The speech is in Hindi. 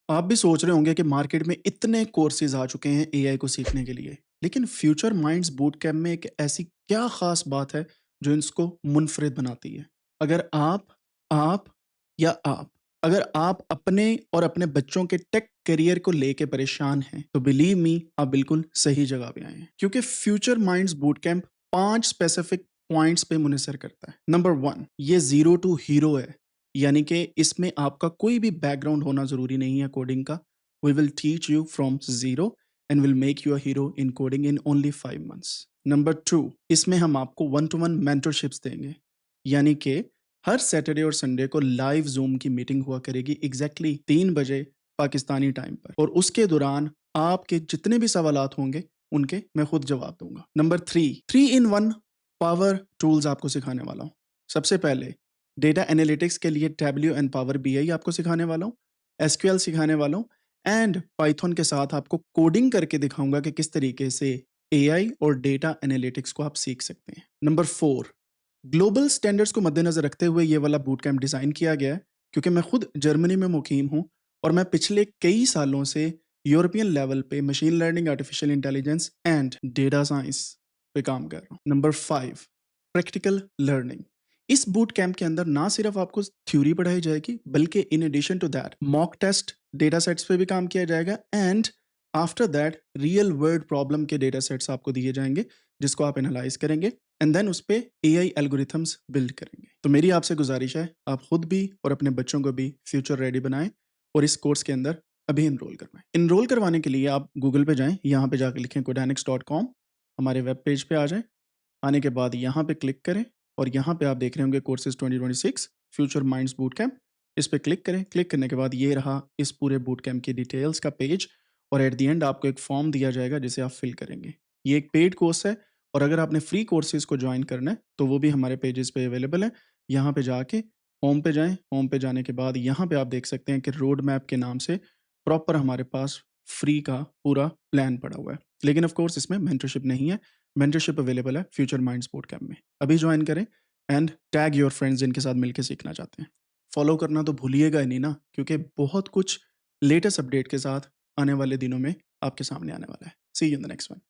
आप भी सोच रहे होंगे कि मार्केट में इतने कोर्सेज आ चुके हैं एआई को सीखने के लिए, लेकिन फ्यूचर माइंड्स बूट कैंप में एक ऐसी क्या खास बात है जो इसको मुनफरिद बनाती है? अगर आप या आप अगर आप अपने और अपने बच्चों के टेक करियर को लेके परेशान हैं, तो बिलीव मी आप बिल्कुल सही जगह पे आए हैं। क्योंकि future minds boot camp 5 specific points पे मुनसर करता है। नंबर 1, ये ज़ीरो टू हीरो है। यानी कि इसमें आपका कोई भी बैकग्राउंड होना ज़रूरी नहीं है कोडिंग का। We will teach you from zero and will make you a hero in coding in only 5 months. Number 2, इसमें हम आपको वन टू वन मेंटरशिप्स देंगे। यानी कि हर सैटरडे और संडे को लाइव ज़ूम की मीटिंग हुआ करेगी एग्ज़ैक्टली 3 बजे पाकिस्तानी टाइम पर, और उसके दौरान आपके जितने भी सवालात होंगे, उनके मैं खुद जवाब दूँगा। नंबर 3, 3 इन 1 पावर टूल्स आपको सिखाने वाला हूँ। सबसे पहले डेटा एनालिटिक्स के लिए टैबल्यू एंड पावर बीआई आपको सिखाने वाला हूँ, एसक्यूएल सिखाने वाला हूँ एंड पाइथन के साथ आपको कोडिंग करके दिखाऊंगा कि किस तरीके से एआई और डेटा एनालिटिक्स को आप सीख सकते हैं। नंबर 4, ग्लोबल स्टैंडर्ड्स को मद्देनजर रखते हुए ये वाला बूट कैंप डिज़ाइन किया गया है, क्योंकि मैं खुद जर्मनी में मुकीम हूँ और मैं पिछले कई सालों से यूरोपियन लेवल पे machine learning, artificial intelligence and data science पे काम कर रहा हूँ। Number 5, practical learning. इस बूट कैंप के अंदर ना सिर्फ आपको थ्योरी पढ़ाई जाएगी, बल्कि in addition to that mock test data sets पे भी काम किया जाएगा and after that real world problem के डेटा सेट्स आपको दिए जाएंगे, जिसको आप एनालाइज करेंगे एंड देन उस पे एआई एल्गोरिथम्स बिल्ड करेंगे। तो मेरी आपसे गुजारिश है, आप खुद भी और अपने बच्चों को भी फ्यूचर रेडी बनाएं और इस कोर्स के अंदर अभी इनरोल करवाएं। इनरोल करवाने के लिए आप गूगल पे जाएं, यहाँ पे जाकर लिखें codanix.com, हमारे वेब पेज पे आ जाएं। आने के बाद यहाँ पे क्लिक करें और यहाँ पे आप देख रहे होंगे courses 2026 future minds boot camp. इस पे क्लिक करें। क्लिक करने के बाद ये रहा इस पूरे बूट कैंप की डिटेल्स का पेज, और एट द एंड आपको एक फॉर्म दिया जाएगा जिसे आप फिल करेंगे। ये एक पेड कोर्स है, और अगर आपने फ्री कोर्सेज को ज्वाइन करना है तो वो भी हमारे पेजेस पे अवेलेबल है। यहाँ पे जाके होम पे जाएं। होम पे जाने के बाद यहाँ पे आप देख सकते हैं कि रोड मैप के नाम से प्रॉपर हमारे पास फ्री का पूरा प्लान पड़ा हुआ है। लेकिन ऑफ कोर्स इसमें मेंटरशिप नहीं है। मेंटरशिप अवेलेबल है फ्यूचर माइंड स्पोर्ट कैंप में। अभी ज्वाइन करें एंड टैग योर फ्रेंड्स जिनके साथ मिलकर सीखना चाहते हैं। फॉलो करना तो भूलिएगा ही नहीं ना, क्योंकि बहुत कुछ लेटेस्ट अपडेट के साथ आने वाले दिनों में आपके सामने आने वाला है। See you in the next one.